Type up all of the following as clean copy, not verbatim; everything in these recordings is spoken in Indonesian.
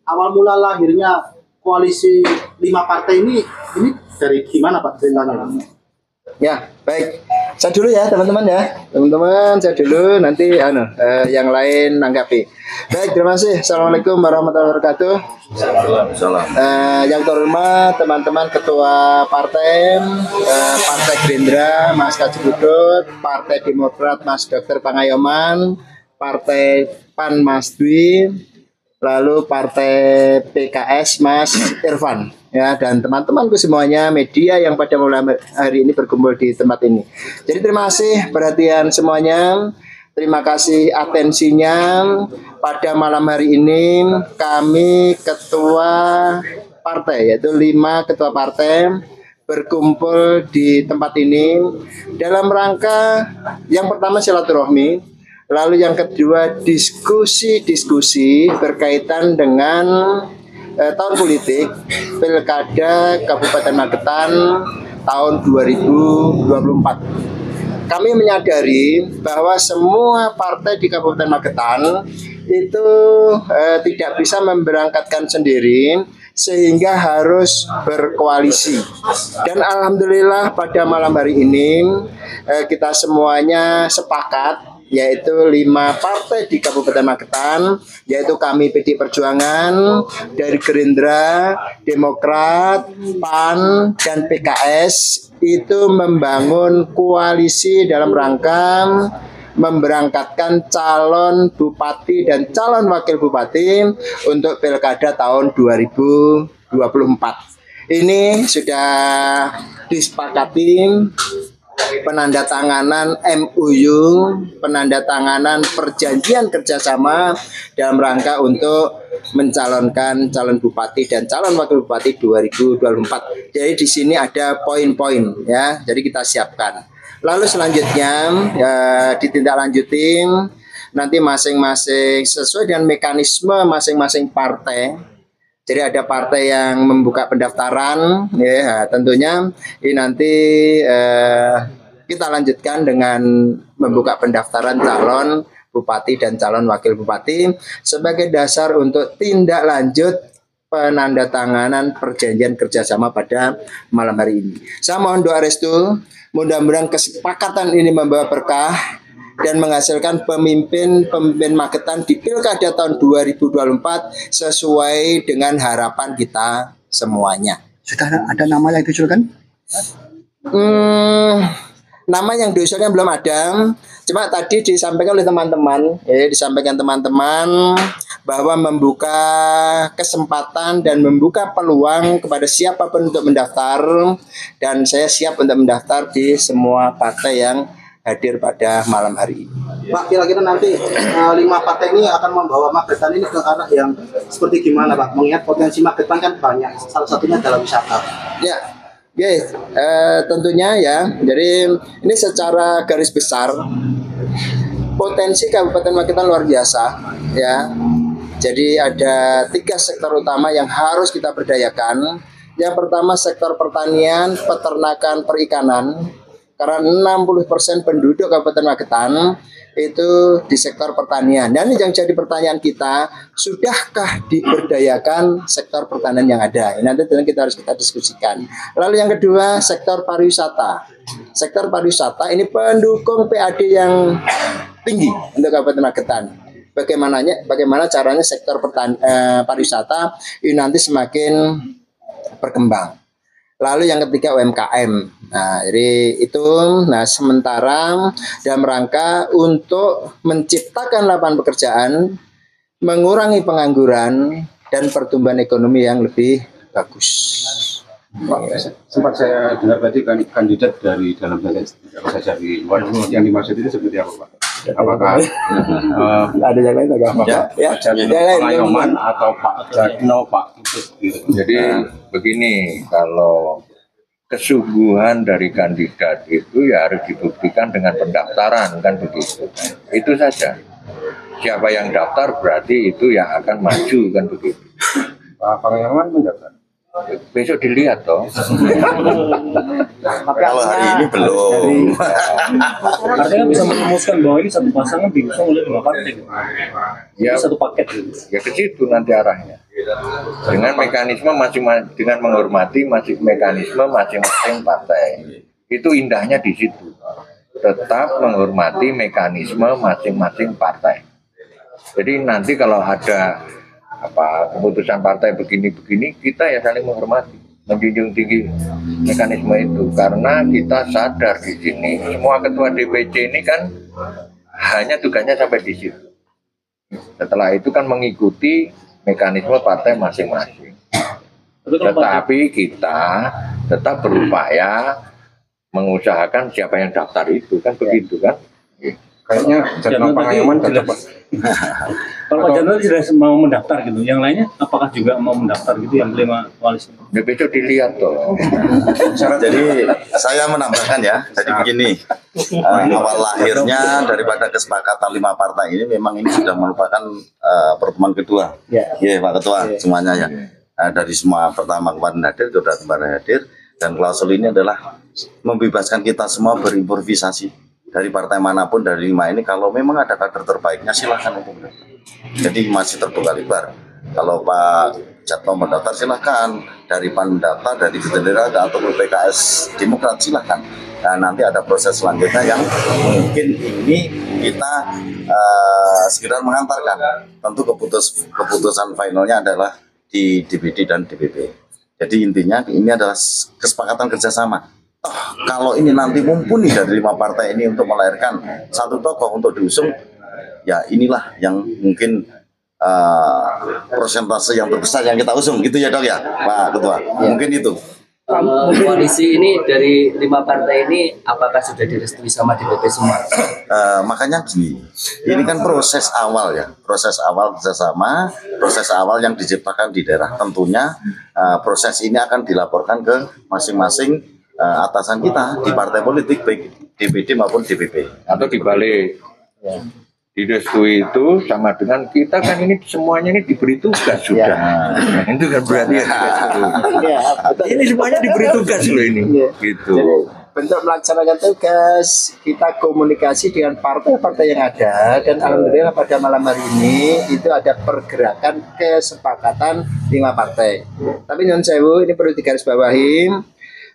awal mula lahirnya koalisi 5 partai ini dari gimana Pak ceritanya? Ya, baik. Saya dulu ya teman-teman ya. Teman-teman saya dulu, nanti yang lain nanggapi. Baik, terima kasih. Assalamualaikum warahmatullahi wabarakatuh. Yang terhormat teman-teman ketua partai, Partai Gerindra Mas Kaji Budut, Partai Demokrat Mas Dr. Pangayoman, Partai PAN Mas Dwi, lalu Partai PKS Mas Irfan, ya, dan teman-temanku semuanya media yang pada malam hari ini berkumpul di tempat ini. Jadi terima kasih perhatian semuanya, terima kasih atensinya. Pada malam hari ini kami ketua partai, yaitu 5 ketua partai berkumpul di tempat ini dalam rangka yang pertama silaturahmi. Lalu yang kedua diskusi berkaitan dengan tahun politik Pilkada Kabupaten Magetan tahun 2024. Kami menyadari bahwa semua partai di Kabupaten Magetan itu tidak bisa memberangkatkan sendiri sehingga harus berkoalisi. Dan alhamdulillah pada malam hari ini kita semuanya sepakat, yaitu 5 partai di Kabupaten Magetan, yaitu kami PD Perjuangan, dari Gerindra, Demokrat, PAN, dan PKS itu membangun koalisi dalam rangka memberangkatkan calon bupati dan calon wakil bupati untuk Pilkada tahun 2024. Ini sudah disepakati penandatanganan MOU, penandatanganan perjanjian kerjasama dalam rangka untuk mencalonkan calon bupati dan calon wakil bupati 2024. Jadi di sini ada poin-poin ya, jadi kita siapkan. Lalu selanjutnya ya, ditindaklanjuti nanti masing-masing sesuai dengan mekanisme masing-masing partai. Jadi ada partai yang membuka pendaftaran, ya tentunya ini nanti kita lanjutkan dengan membuka pendaftaran calon bupati dan calon wakil bupati sebagai dasar untuk tindak lanjut penandatanganan perjanjian kerjasama pada malam hari ini. Saya mohon doa restu, mudah-mudahan kesepakatan ini membawa berkah dan menghasilkan pemimpin Magetan di Pilkada tahun 2024 sesuai dengan harapan kita semuanya. Sudah ada nama yang diusulkan? Nama yang diusulkan belum ada. Cuma tadi disampaikan oleh teman-teman, bahwa membuka kesempatan dan membuka peluang kepada siapapun untuk mendaftar, dan saya siap untuk mendaftar di semua partai yang hadir pada malam hari ini. Pak, kira-kira nanti 5 partai ini akan membawa Magetan ini ke arah yang seperti gimana Pak? Mengingat potensi Magetan kan banyak, salah satunya adalah wisata. Ya, tentunya ya. Jadi ini secara garis besar potensi Kabupaten Magetan luar biasa ya. Jadi ada 3 sektor utama yang harus kita berdayakan. Yang pertama sektor pertanian, peternakan, perikanan. Karena 60% penduduk Kabupaten Magetan itu di sektor pertanian. Dan ini yang jadi pertanyaan kita, sudahkah diberdayakan sektor pertanian yang ada? Ini nanti kita harus diskusikan. Lalu yang kedua, sektor pariwisata. Sektor pariwisata ini pendukung PAD yang tinggi untuk Kabupaten Magetan. Bagaimana caranya sektor pariwisata ini nanti semakin berkembang. Lalu yang ketiga UMKM. Nah, jadi itu sementara dalam rangka untuk menciptakan lapangan pekerjaan, mengurangi pengangguran dan pertumbuhan ekonomi yang lebih bagus. Pak, sempat saya dengar tadi kandidat dari dalam saja di luar, yang dimaksud itu seperti apa Pak? Apakah ada yang lain agak apa? Ya, Pangayoman atau Pak Jadno, Pak gitu. Jadi begini, kalau kesungguhan dari kandidat itu ya harus dibuktikan dengan pendaftaran, kan begitu. Itu saja. Siapa yang daftar berarti itu yang akan maju, kan begitu. Pak Pangayoman mendaftar. Besok dilihat toh. Kalau hari ini belum. Artinya bisa merumuskan bahwa ini satu pasangan diusung oleh 2 partai. Ya, satu paket. Ya ke situ nanti arahnya. dengan mekanisme dengan menghormati mekanisme masing-masing partai. Itu indahnya di situ. Tetap menghormati mekanisme masing-masing partai. Jadi nanti kalau ada keputusan partai begini-begini, kita ya saling menghormati, menjunjung tinggi mekanisme itu, karena kita sadar di sini semua ketua DPC ini kan hanya tugasnya sampai di situ. Setelah itu kan mengikuti mekanisme partai masing-masing. Tetapi kita tetap berupaya mengusahakan siapa yang daftar itu, kan begitu kan? Kayaknya Jatno Pangayoman cocok, Pak. Kalau Pak Jatno sudah mau mendaftar gitu, yang lainnya apakah juga mau mendaftar gitu yang 5 koalisi? Ya besok dilihat toh. Jadi saya menambahkan ya, jadi begini, awal lahirnya daripada kesepakatan 5 partai ini memang ini sudah merupakan pertemuan kedua. Ya, Pak Ketua, semuanya ya. Dari semua pertama kemarin hadir, kedua kemarin hadir, dan klausul ini adalah membebaskan kita semua berimprovisasi. Dari partai manapun dari 5 ini, kalau memang ada kader terbaiknya silahkan untuk mendaftar. Jadi masih terbuka lebar. Kalau Pak Jatno mendaftar silahkan, dari PAN mendaftar, dari Gerindra atau PKS Demokrat silahkan. Nah, nanti ada proses selanjutnya yang mungkin ini kita sekedar mengantarkan. Tentu keputusan finalnya adalah di DPD dan DPP. Jadi intinya ini adalah kesepakatan kerjasama. Kalau ini nanti mumpuni dari 5 partai ini untuk melahirkan satu tokoh untuk diusung, ya inilah yang mungkin persentase yang terbesar yang kita usung, gitu ya Dok ya, Pak Ketua. Mungkin itu. Koalisi ini dari 5 partai ini apakah sudah direstui sama DPP semua? Makanya gini, ini kan proses awal ya, proses awal kerjasama, proses awal yang diciptakan di daerah. Tentunya proses ini akan dilaporkan ke masing-masing atasan kita di partai politik, baik DPD maupun DPP. Atau dibalik, direstui itu sama dengan kita kan ini semuanya ini diberi tugas sudah. Nah, itu kan berarti ini semuanya diberi tugas loh ini. Gitu. Jadi, bentuk melaksanakan tugas, kita komunikasi dengan partai-partai yang ada, dan alhamdulillah pada malam hari ini itu ada pergerakan kesepakatan 5 partai. Tapi nyun sewu, ini perlu digarisbawahi,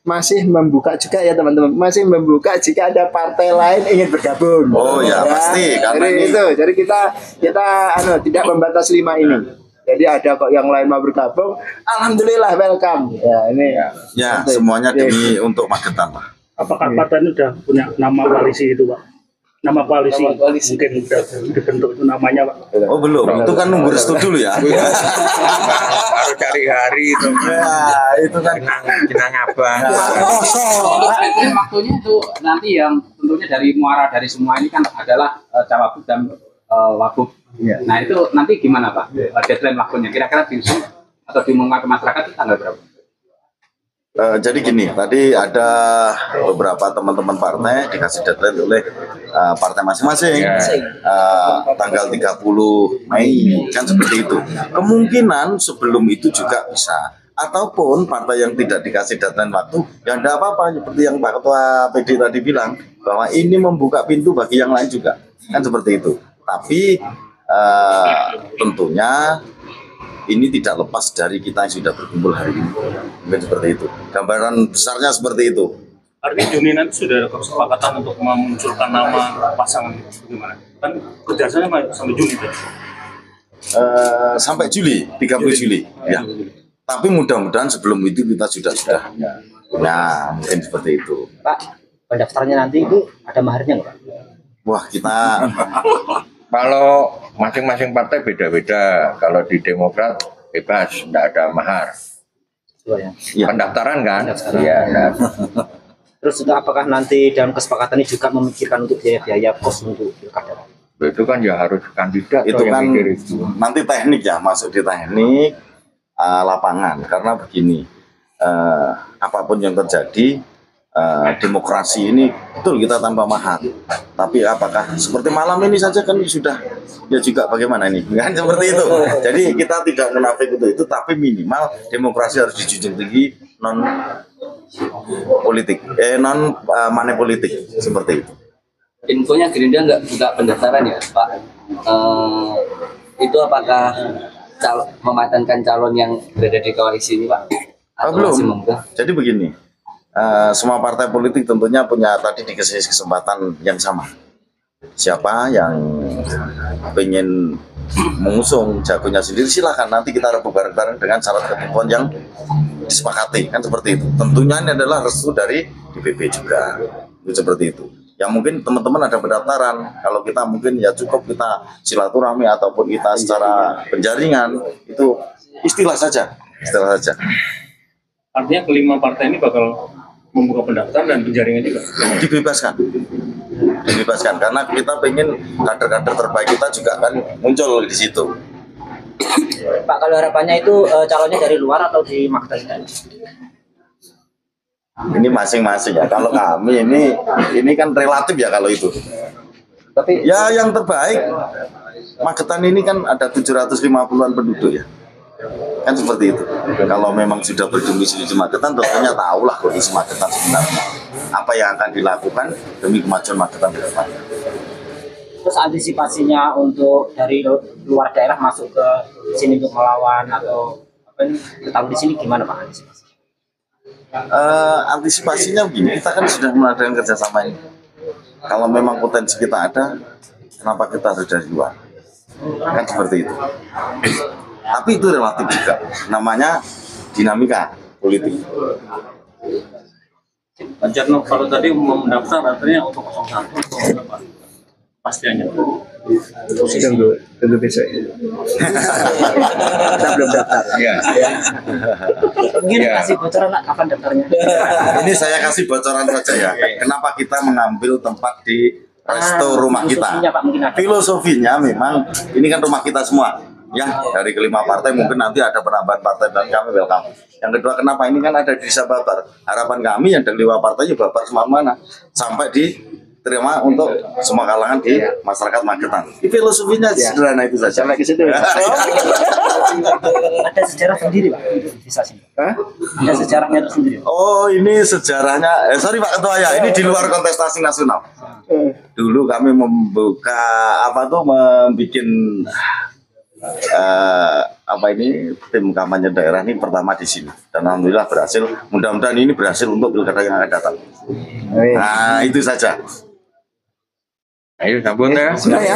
masih membuka juga ya teman-teman, masih membuka jika ada partai lain ingin bergabung. Oh ya, pasti. Jadi itu, jadi kita tidak membatas 5 ini. Jadi ada kok yang lain mau bergabung, alhamdulillah welcome. Ya ini. Ya semuanya demi untuk Magetan, Pak. Apakah partai ini sudah punya nama koalisi itu, Pak? Nama koalisi mungkin sudah dibentuk itu namanya, Pak? Oh belum, itu kan nunggu restu dulu ya. Harus cari hari itu. Ya, itu kan jenang abang. Waktunya itu nanti yang tentunya dari muara dari semua ini kan adalah cawagup dan wagub. Nah itu nanti gimana Pak? Deadline waktunya kira-kira diusung atau diumumkan ke masyarakat itu tanggal berapa? Jadi gini, tadi ada beberapa teman-teman partai dikasih deadline oleh partai masing-masing, tanggal 30 Mei, kan seperti itu. Kemungkinan sebelum itu juga bisa, ataupun partai yang tidak dikasih deadline waktu, ya tidak apa-apa, seperti yang Pak Ketua PD tadi bilang, bahwa ini membuka pintu bagi yang lain juga, kan seperti itu. Tapi tentunya ini tidak lepas dari kita yang sudah berkumpul hari ini. Mungkin seperti itu. Gambaran besarnya seperti itu. Artinya Juni nanti sudah ada kesepakatan untuk memunculkan nama pasangan bagaimana? Kan kerjasama sampai Juni itu. Sampai Juli, 30 Juli. Ya. Tapi mudah-mudahan sebelum itu kita sudah. Ya, mungkin seperti itu. Pak, pendaftarannya nanti itu ada maharnya nggak Pak? Wah, kita Kalau masing-masing partai beda-beda. Kalau di Demokrat bebas, tidak ada mahar. Ya. Pendaftaran kan? Iya. Terus itu apakah nanti dalam kesepakatan ini juga memikirkan untuk biaya-biaya kos untuk pilkada? Itu kan ya harus kandidat itu yang kan mikir itu. nanti teknik ya, masuk di teknik lapangan. Karena begini, apapun yang terjadi, demokrasi ini betul kita tambah mahal. Tapi apakah seperti malam ini saja kan sudah ya juga bagaimana ini kan seperti itu. Jadi kita tidak menafik itu, tapi minimal demokrasi harus dijunjung tinggi, non politik, non money politik seperti itu. Infonya Gerindra nggak buka pendaftaran ya Pak? Itu apakah mematankan calon yang berada di koalisi ini, Pak? Atau Belum. masih mungkin? Jadi begini, semua partai politik tentunya punya tadi dikasih kesempatan yang sama. Siapa yang pengen mengusung jagonya sendiri silahkan, nanti kita rebut bareng-bareng dengan syarat ketentuan yang disepakati, kan seperti itu. Tentunya ini adalah restu dari DPP juga, itu seperti itu. Yang mungkin teman-teman ada pendaftaran, kalau kita mungkin ya cukup kita silaturahmi ataupun kita secara penjaringan, itu istilah saja. Artinya kelima partai ini bakal membuka pendaftaran dan penjaringan juga. Dibebaskan karena kita pengen kader-kader terbaik kita juga kan muncul di situ. Pak, kalau harapannya itu calonnya dari luar atau di Magetan? Ini masing-masing ya. Kalau kami ini kan relatif ya kalau itu. Tapi ya yang terbaik Magetan ini kan ada 750-an penduduk ya. Kan seperti itu. Kalau memang sudah berdomisili di Magetan, tentunya tahulah kondisi Magetan sebenarnya. Apa yang akan dilakukan demi kemajuan Magetan ke depan. Terus antisipasinya untuk dari luar daerah masuk ke sini untuk melawan atau apa ini bertamu di sini gimana Pak antisipasi? Antisipasinya begini, kita kan sudah mengadakan kerjasama ini. Kalau memang potensi kita ada, kenapa kita harus dari luar? Kan seperti itu. Tapi itu relatif juga, namanya dinamika politik. Pak Jarno, kalau tadi mau mendaftar artinya untuk 01 atau apa? Pastinya. Tunggu besok. Kita belum daftar. Iya. Mungkin kasih bocoran kapan daftarnya? Ini saya kasih bocoran saja ya. Kenapa kita mengambil tempat di resto rumah kita? Filosofinya memang ini kan rumah kita semua. Ya, dari kelima partai mungkin nanti ada penambahan partai dan kami welcome. Yang kedua, kenapa ini kan ada di desa Babar. Harapan kami yang dari kelima partai juga Babar semana sampai diterima untuk semua kalangan di masyarakat Magetan. Filosofinya sederhana itu saja. Sampai ke situ. Ada sejarah sendiri Pak untuk desa sini. Ada sejarahnya tersendiri. Oh, ini sejarahnya. Sorry Pak Ketua ya, ini di luar kontestasi nasional. Dulu kami membuka membuat tim kampanye daerah ini pertama di sini dan alhamdulillah berhasil. Mudah-mudahan ini berhasil untuk pilkada yang akan datang. Nah, itu saja. Ayo sambung ya. Sudah ya.